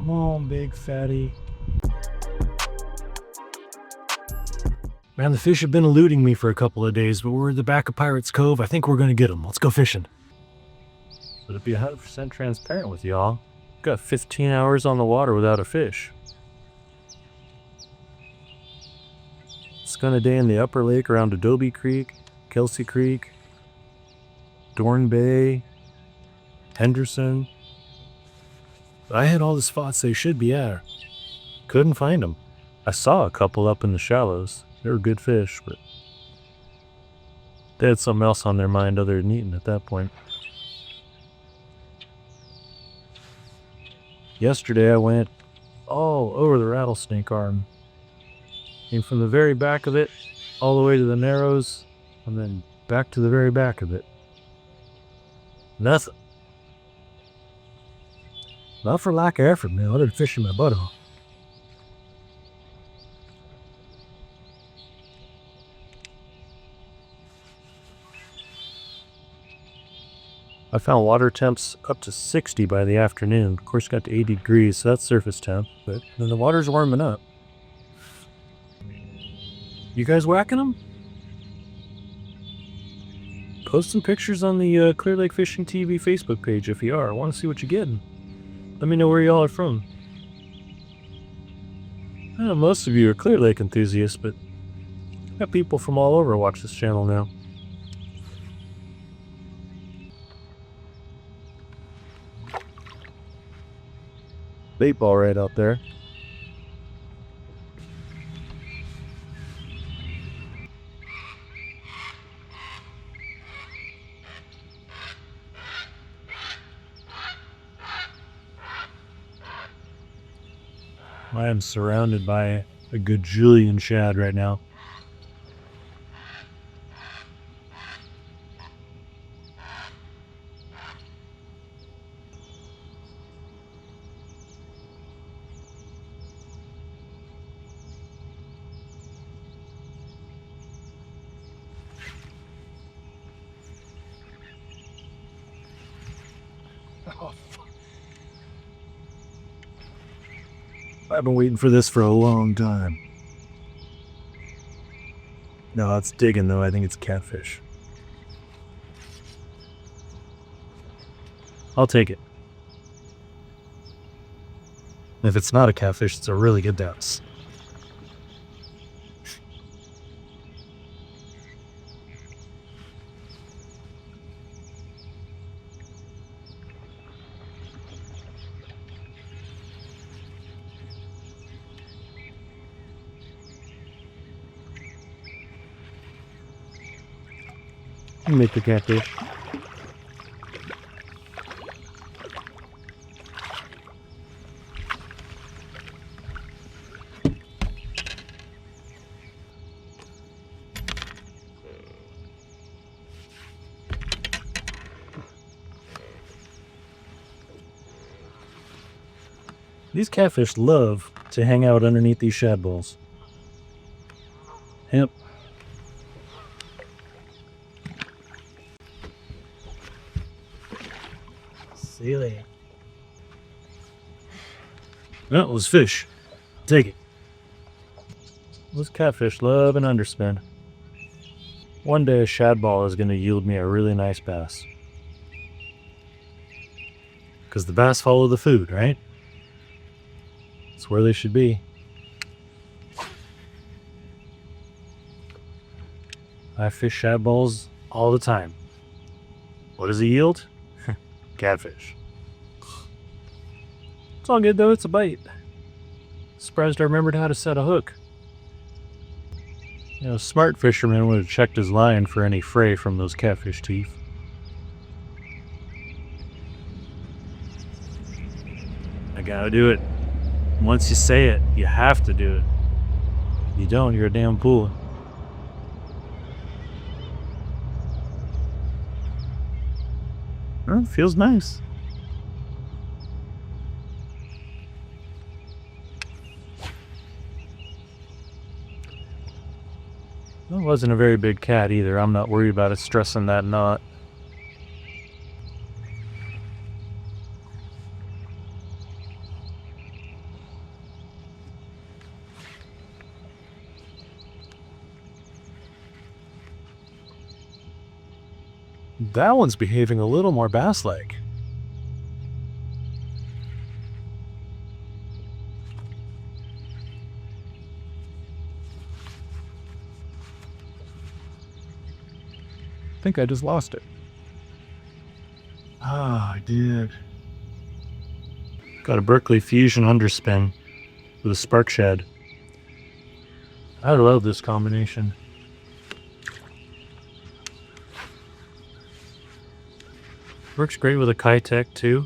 Come on, big fatty. Man, the fish have been eluding me for a couple of days, but we're at the back of Pirates Cove. I think we're gonna get them. Let's go fishing. But to be 100% transparent with y'all, got 15 hours on the water without a fish. Spent a day in the upper lake around Adobe Creek, Kelsey Creek, Dorn Bay, Henderson. I had all the spots they should be at. Couldn't find them. I saw a couple up in the shallows. They were good fish, but they had something else on their mind other than eating at that point. Yesterday I went all over the rattlesnake arm. Came from the very back of it, all the way to the narrows, and then back to the very back of it. Nothing. Not for lack of effort, man. I did fishing my butt off. I found water temps up to 60 by the afternoon. Of course, got to 80 degrees, so that's surface temp, but then the water's warming up. You guys whacking them? Post some pictures on the Clear Lake Fishing TV Facebook page if you are. I want to see what you're getting. Let me know where y'all are from. I know most of you are Clear Lake enthusiasts, but I've got people from all over watch this channel now. Bait ball right out there. I am surrounded by a gajillion shad right now. Oh, fuck. I've been waiting for this for a long time. No, it's digging though. I think it's catfish. I'll take it. If it's not a catfish, it's a really good dance. Make the catfish. These catfish love to hang out underneath these shad balls. Yep. Silly. Well, it was fish. Take it. Those catfish love an underspin. One day a shad ball is going to yield me a really nice bass. Because the bass follow the food, right? It's where they should be. I fish shad balls all the time. What does it yield? Catfish. It's all good though, it's a bite. Surprised I remembered how to set a hook. You know, a smart fisherman would have checked his line for any fray from those catfish teeth. I gotta do it. Once you say it, you have to do it. If you don't, you're a damn fool. Well, feels nice. Well, it wasn't a very big cat either. I'm not worried about it stressing that knot. That one's behaving a little more bass-like. I think I just lost it. Ah, I did. Got a Berkeley Fusion underspin with a spark shad. I love this combination. Works great with a Kitech too.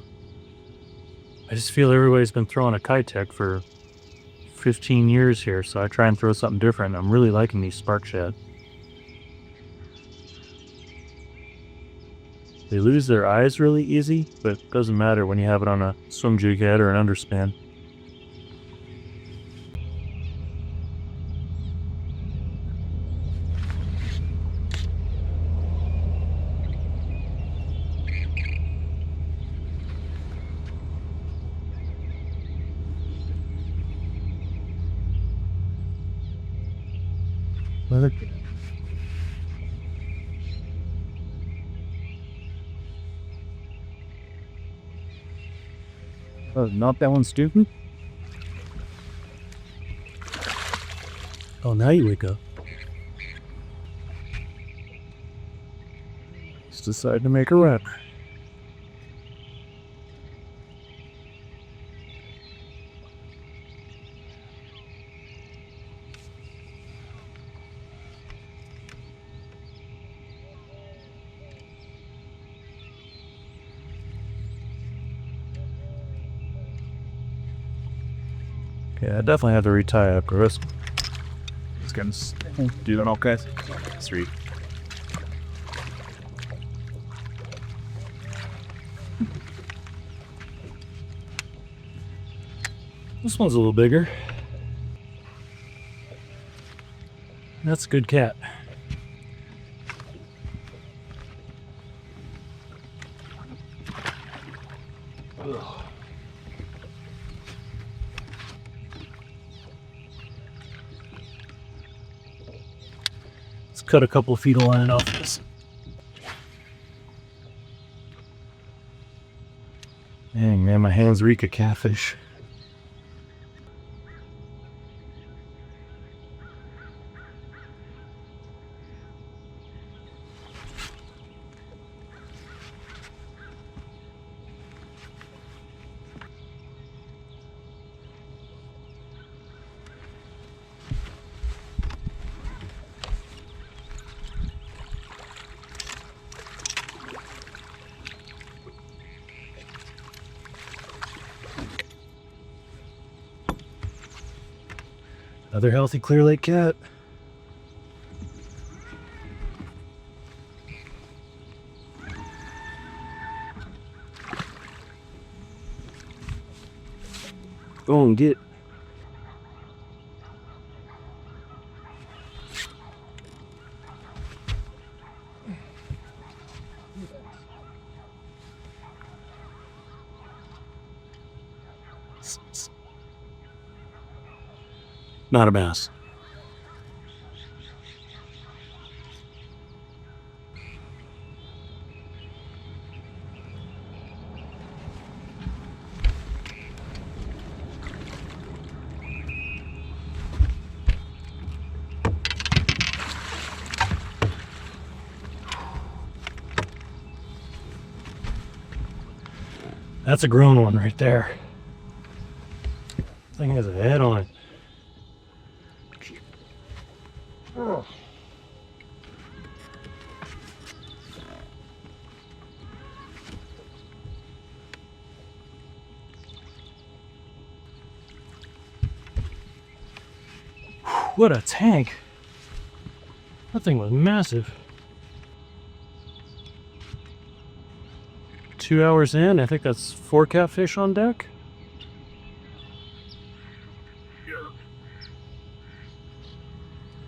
I just feel everybody's been throwing a Kitech for 15 years here, so I try and throw something different. I'm really liking these spark shad. They lose their eyes really easy, but it doesn't matter when you have it on a swim jig head or an underspin. Leather. Oh, not that one stupid? Oh, now you wake up. Just decided to make a run. Okay, I definitely have to retie after this. It's gonna do that, okay? Sweet. This one's a little bigger. That's a good cat. Ugh. Let's cut a couple of feet of line off this. Dang, man, my hands reek of catfish. Another healthy Clear Lake cat. Go and get. Not a bass. That's a grown one right there. Thing has a head on it. Oh. What a tank. That thing was massive. 2 hours in, I think that's 4 catfish on deck.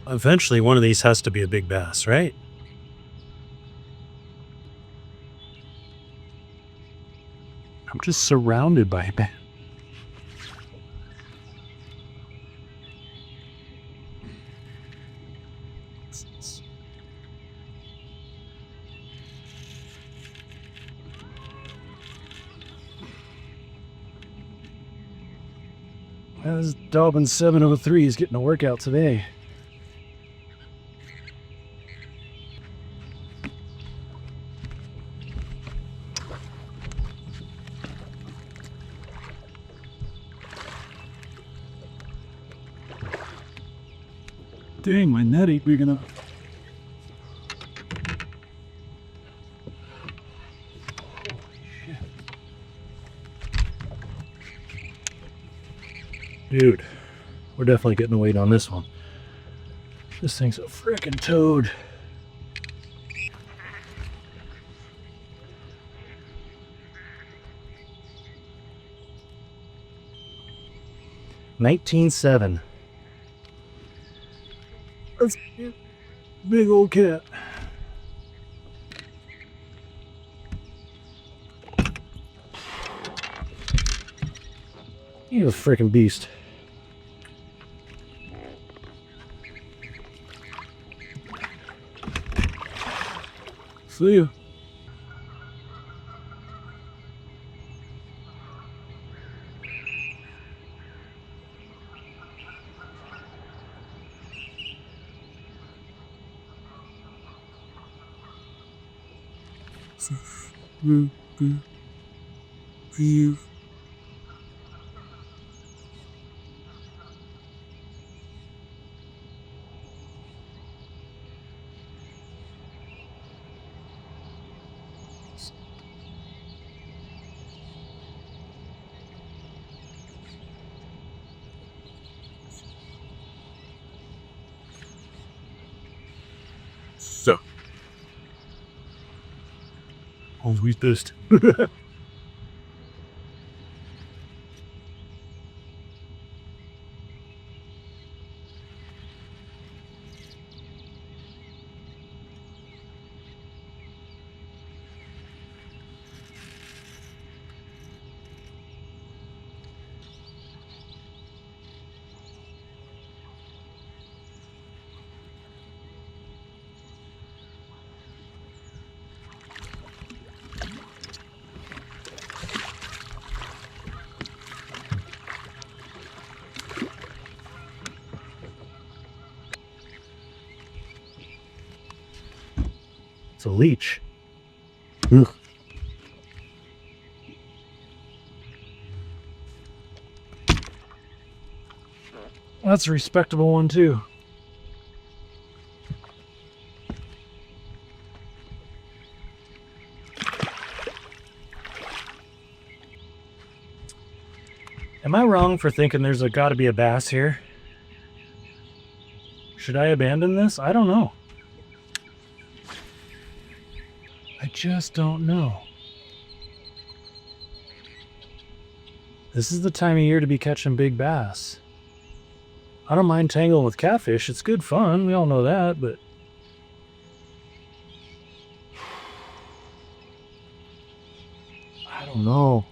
Eventually one of these has to be a big bass, right? I'm just surrounded by bass. This Dobbin 703 is getting a workout today. Dang, my net ain't big enough. Dude, we're definitely getting a weight on this one. This thing's a frickin' toad. $19.7. That's a big old cat. You a frickin' beast. See ya. So. Always this. It's a leech. Ugh. That's a respectable one too. Am I wrong for thinking there's gotta be a bass here? Should I abandon this? I don't know. I just don't know. This is the time of year to be catching big bass. I don't mind tangling with catfish. It's good fun. We all know that, but I don't know.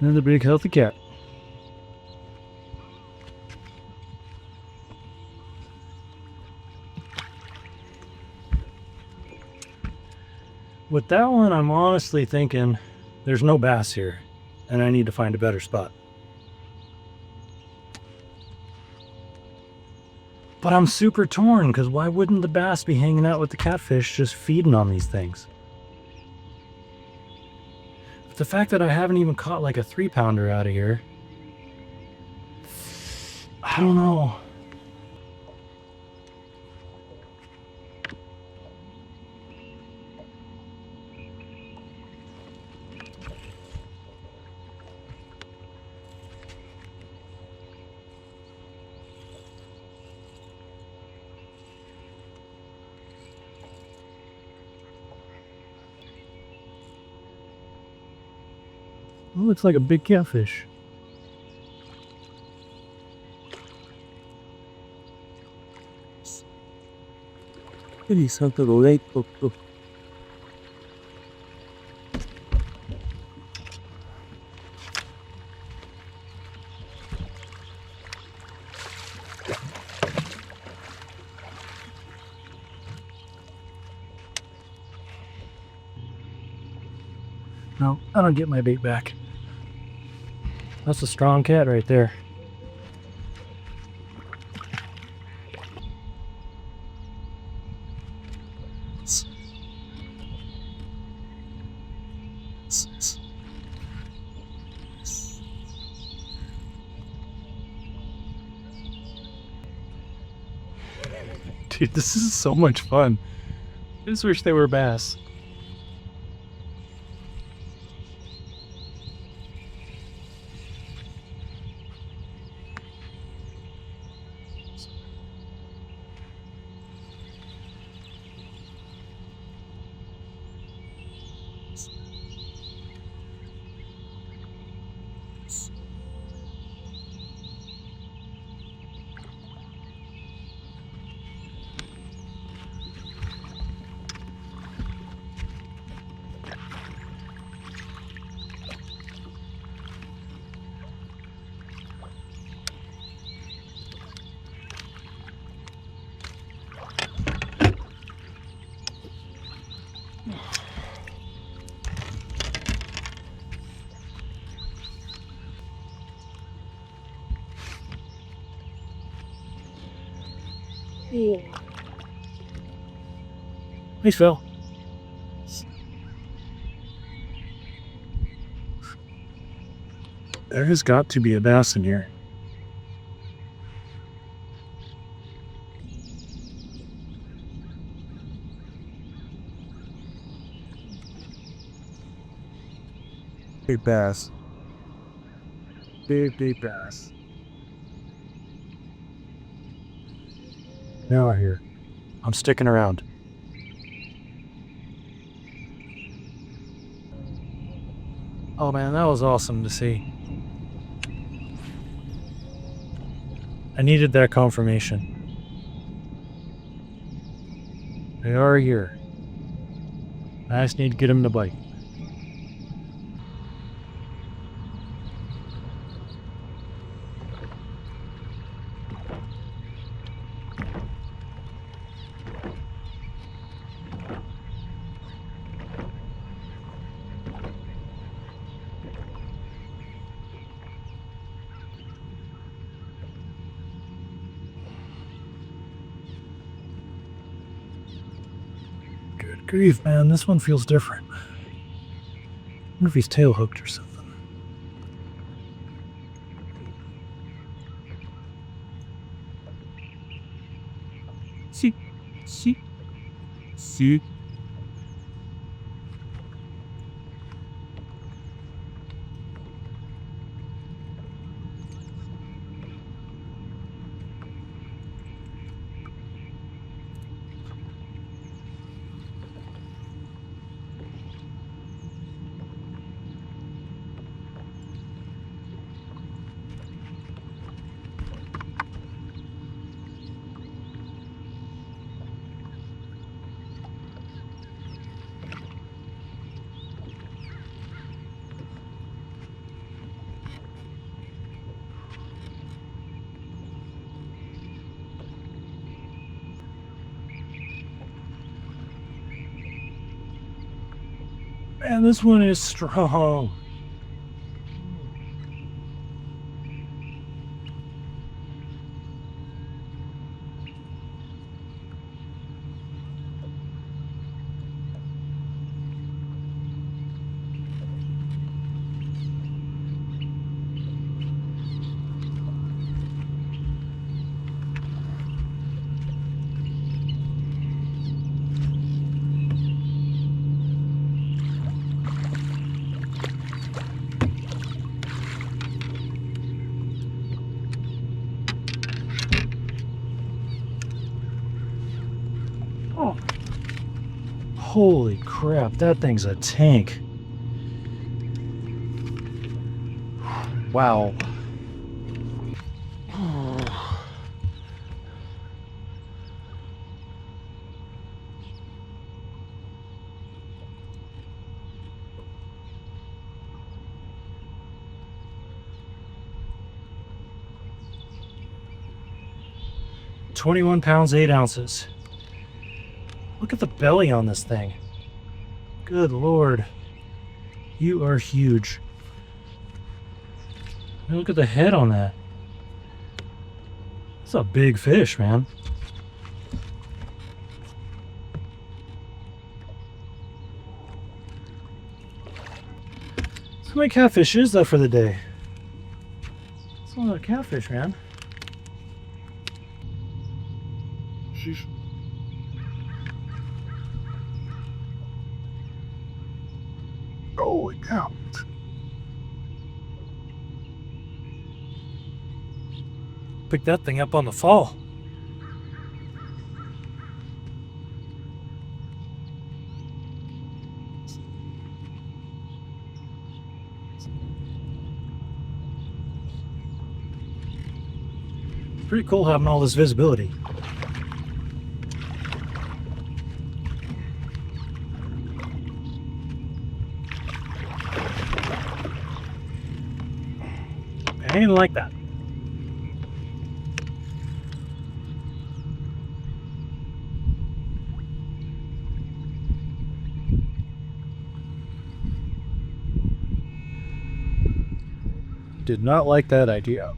Another big healthy cat. With that one, I'm honestly thinking there's no bass here, and I need to find a better spot. But I'm super torn, because why wouldn't the bass be hanging out with the catfish just feeding on these things? But the fact that I haven't even caught like a 3-pounder out of here, I don't know. It looks like a big catfish. No, I don't get my bait back. That's a strong cat right there. Dude, this is so much fun. I just wish they were bass. Nice, Phil. There has got to be a bass in here. Big bass. Big bass. Now I hear. I'm sticking around. Oh man, that was awesome to see. I needed that confirmation. They are here. I just need to get them to bite. Good grief, man, this one feels different. I wonder if he's tail hooked or something. See. Man, this one is strong. Oh. Holy crap, that thing's a tank. Wow. £21, 8 ounces. Look at the belly on this thing. Good Lord. You are huge. And look at the head on that. It's a big fish, man. So how many catfish is that for the day? It's a lot of catfish, man. Sheesh. Holy cow. Pick that thing up on the fall. Pretty cool having all this visibility. I didn't like that. Did not like that idea.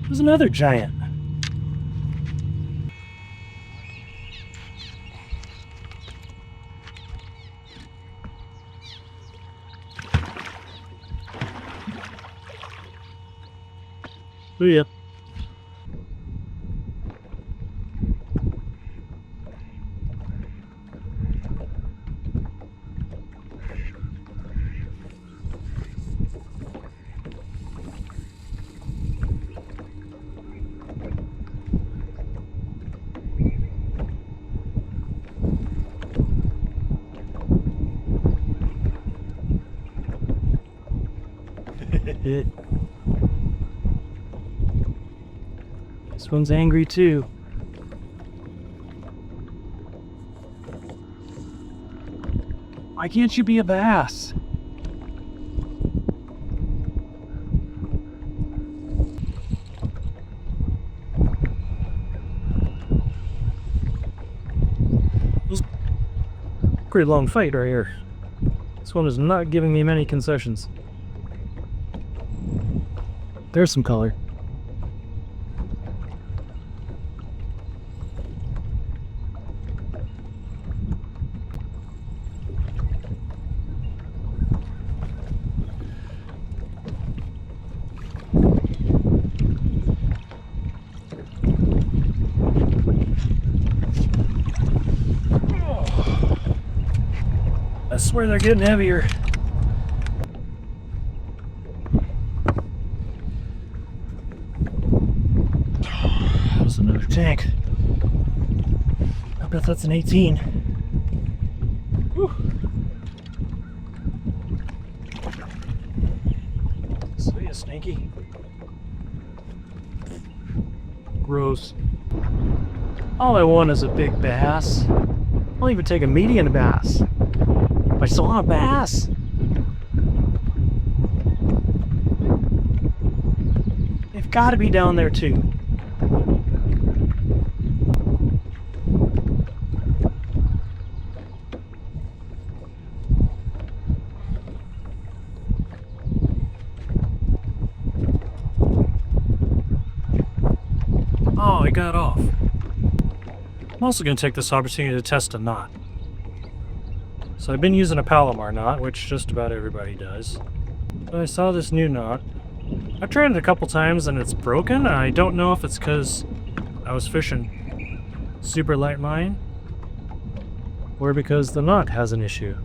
There's another giant. Oh yeah. This one's angry too. Why can't you be a bass? Pretty long fight right here. This one is not giving me many concessions. There's some color. I swear they're getting heavier. That was another tank. I bet that's an 18. Whew. See ya, Stinky. Gross. All I want is a big bass. I'll even take a medium bass. I still want a bass. They've got to be down there too. Oh, it got off. I'm also going to take this opportunity to test a knot. So I've been using a Palomar knot, which just about everybody does. But I saw this new knot. I've tried it a couple times and it's broken. I don't know if it's because I was fishing super light line or because the knot has an issue.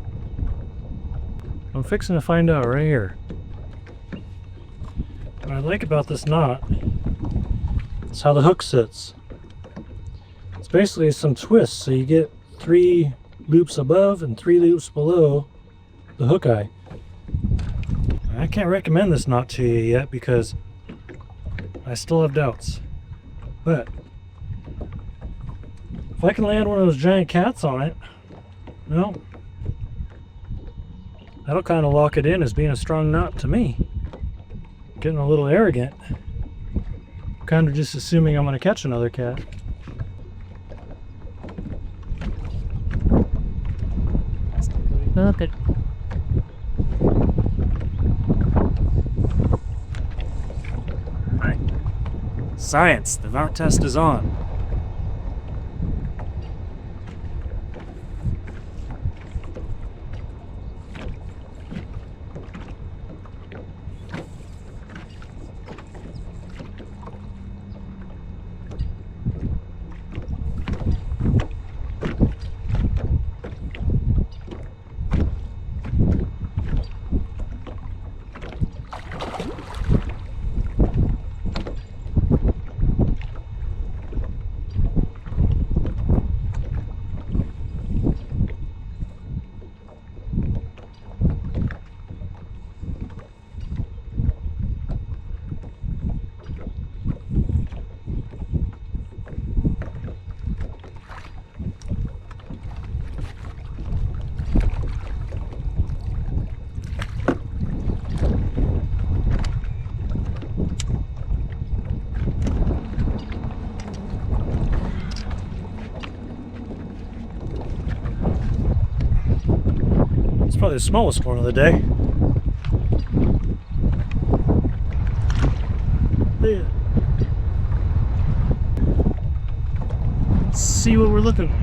I'm fixing to find out right here. What I like about this knot is how the hook sits. It's basically some twists, so you get 3 loops above and 3 loops below the hook eye. I can't recommend this knot to you yet because I still have doubts. But if I can land one of those giant cats on it, well, that'll kind of lock it in as being a strong knot to me. Getting a little arrogant. Kind of just assuming I'm going to catch another cat. Look at. Right. Science, the Vount test is on. It's probably the smallest one of the day. Yeah. Let's see what we're looking at.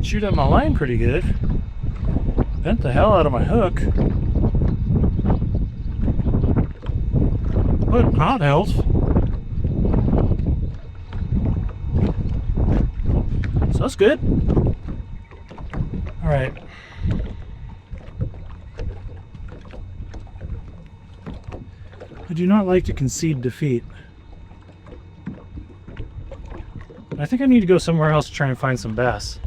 Shoot at my line pretty good. Bent the hell out of my hook. But not health. So that's good. All right. I do not like to concede defeat. I think I need to go somewhere else to try and find some bass.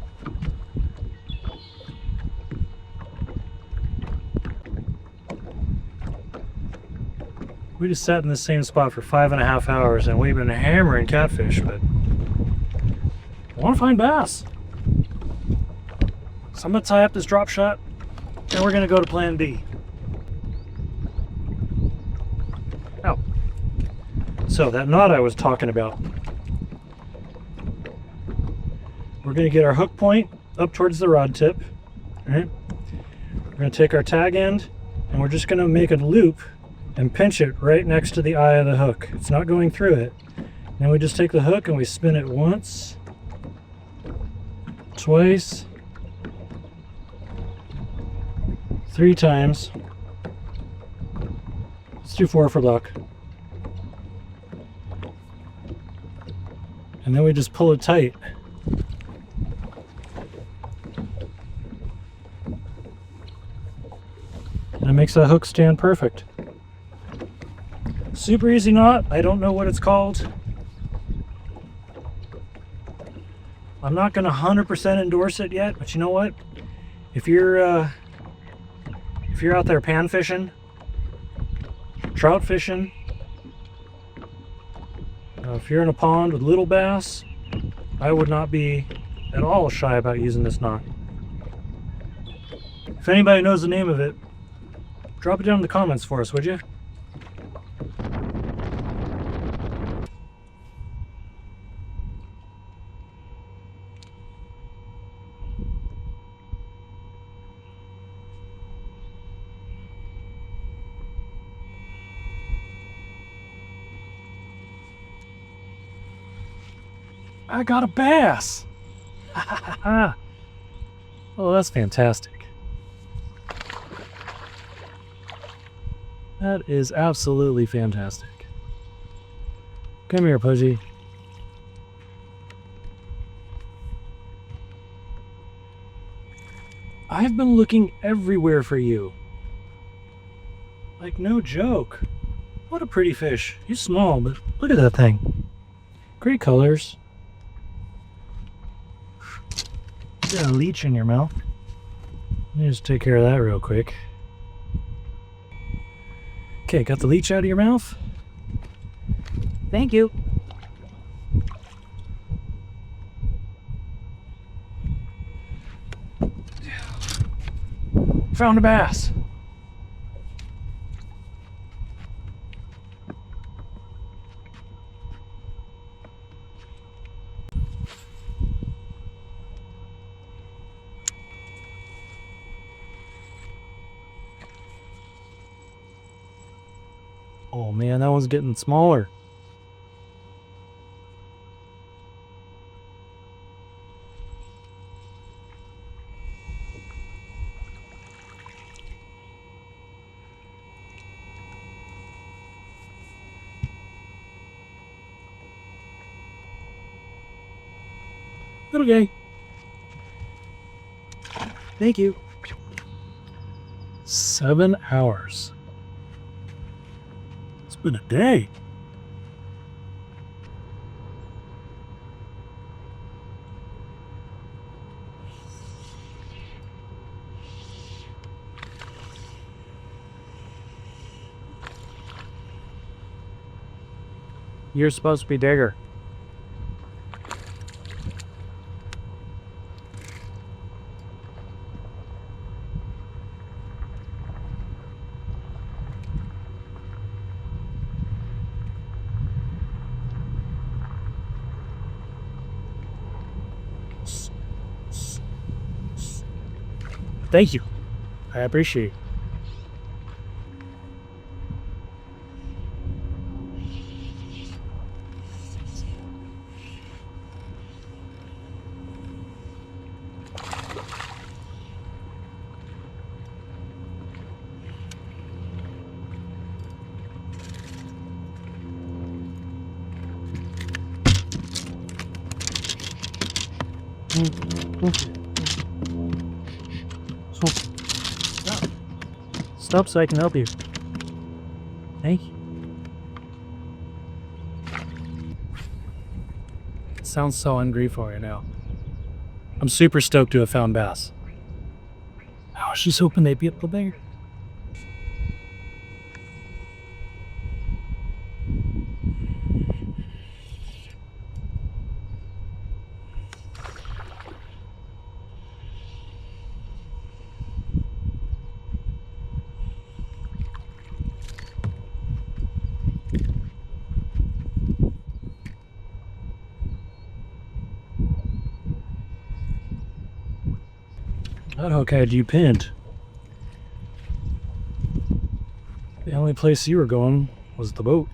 We just sat in the same spot for 5.5 hours and we've been hammering catfish, but I want to find bass. So I'm going to tie up this drop shot and we're going to go to plan B. Oh. So that knot I was talking about. We're going to get our hook point up towards the rod tip. All right. We're going to take our tag end and we're just going to make a loop and pinch it right next to the eye of the hook. It's not going through it. Then we just take the hook and we spin it once, twice, 3 times. Let's do 4 for luck. And then we just pull it tight. And it makes that hook stand perfect. Super easy knot. I don't know what it's called. I'm not going to 100% endorse it yet, but you know what? If you're out there pan fishing, trout fishing, if you're in a pond with little bass, I would not be at all shy about using this knot. If anybody knows the name of it, drop it down in the comments for us, would you? I got a bass! Oh, that's fantastic. That is absolutely fantastic. Come here, Pudgy. I've been looking everywhere for you. Like, no joke. What a pretty fish. He's small, but look at that thing. Great colors. You got a leech in your mouth. Let me just take care of that real quick. Okay, got the leech out of your mouth? Thank you. Found a bass. Oh man, that one's getting smaller. Little guy. Thank you. 7 hours. It's been a day. You're supposed to be Digger. Thank you. I appreciate it. Stop so I can help you. Thank you. It sounds so ungrateful right now. I'm super stoked to have found bass. I was just hoping they'd be a little bigger. That hook had you pinned. The only place you were going was the boat.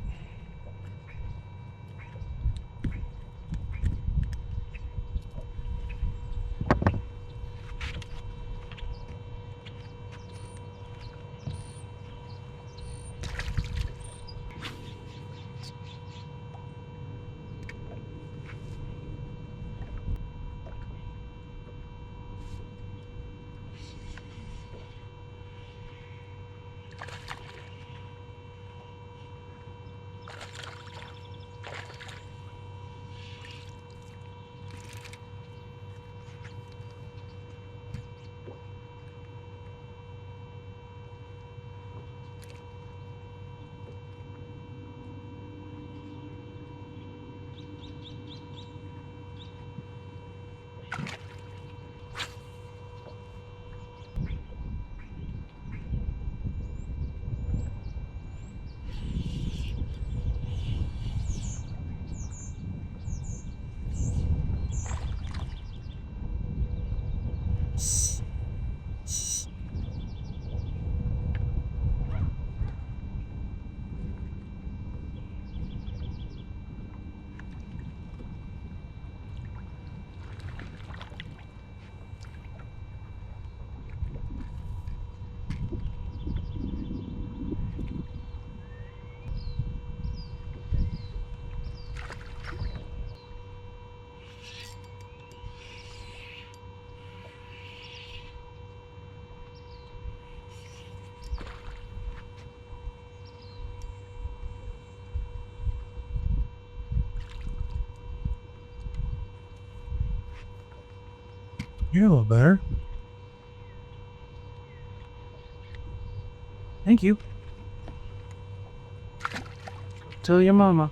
You're a little better. Thank you. Tell your mama.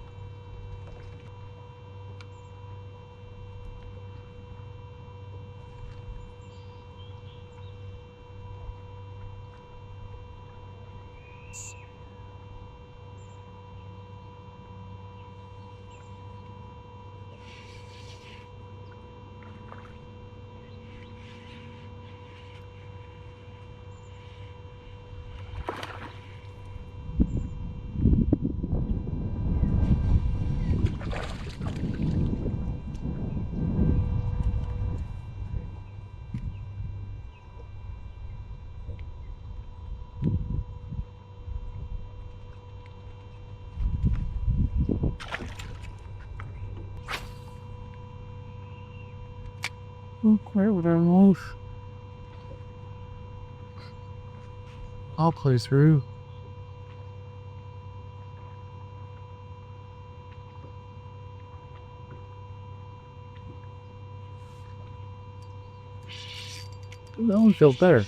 Where would I move? I'll play through. That one feels better.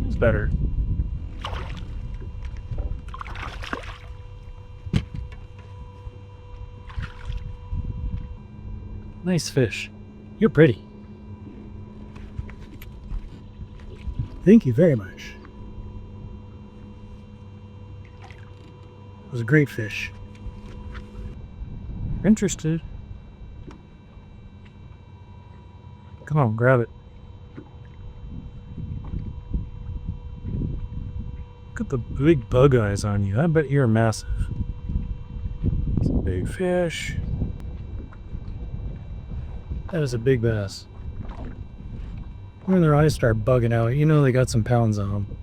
It's better. Nice fish. You're pretty. Thank you very much. It was a great fish. Interested? Come on, grab it. Look at the big bug eyes on you. I bet you're massive. It's a big fish. That is a big bass. When their eyes start bugging out, you know they got some pounds on them.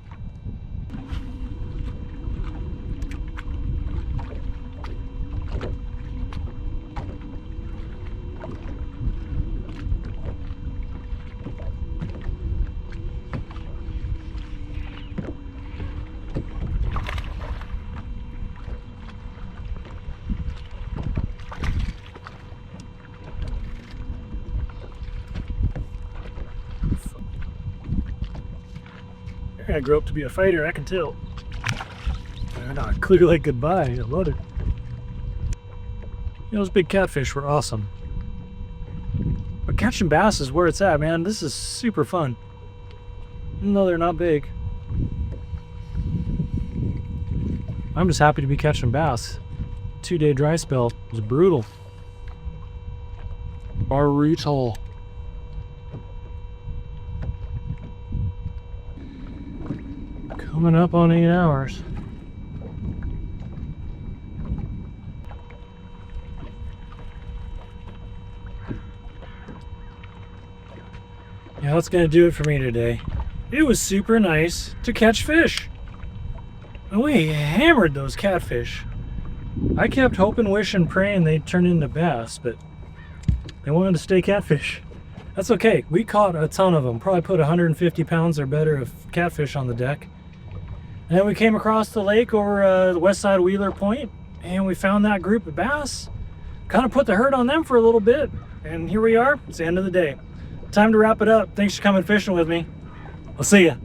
I grew up to be a fighter, I can tell. They're not clear like goodbye. I love it. Those big catfish were awesome. But catching bass is where it's at, man. This is super fun. Even though they're not big. I'm just happy to be catching bass. 2-day dry spell was brutal. Brutal. Coming up on 8 hours. Yeah, that's gonna do it for me today. It was super nice to catch fish. And we hammered those catfish. I kept hoping, wishing, praying they'd turn into bass, but they wanted to stay catfish. That's okay. We caught a ton of them. Probably put 150 pounds or better of catfish on the deck. And then we came across the lake over the west side of Wheeler Point, and we found that group of bass. Kind of put the hurt on them for a little bit, and here we are. It's the end of the day. Time to wrap it up. Thanks for coming fishing with me. I'll see ya.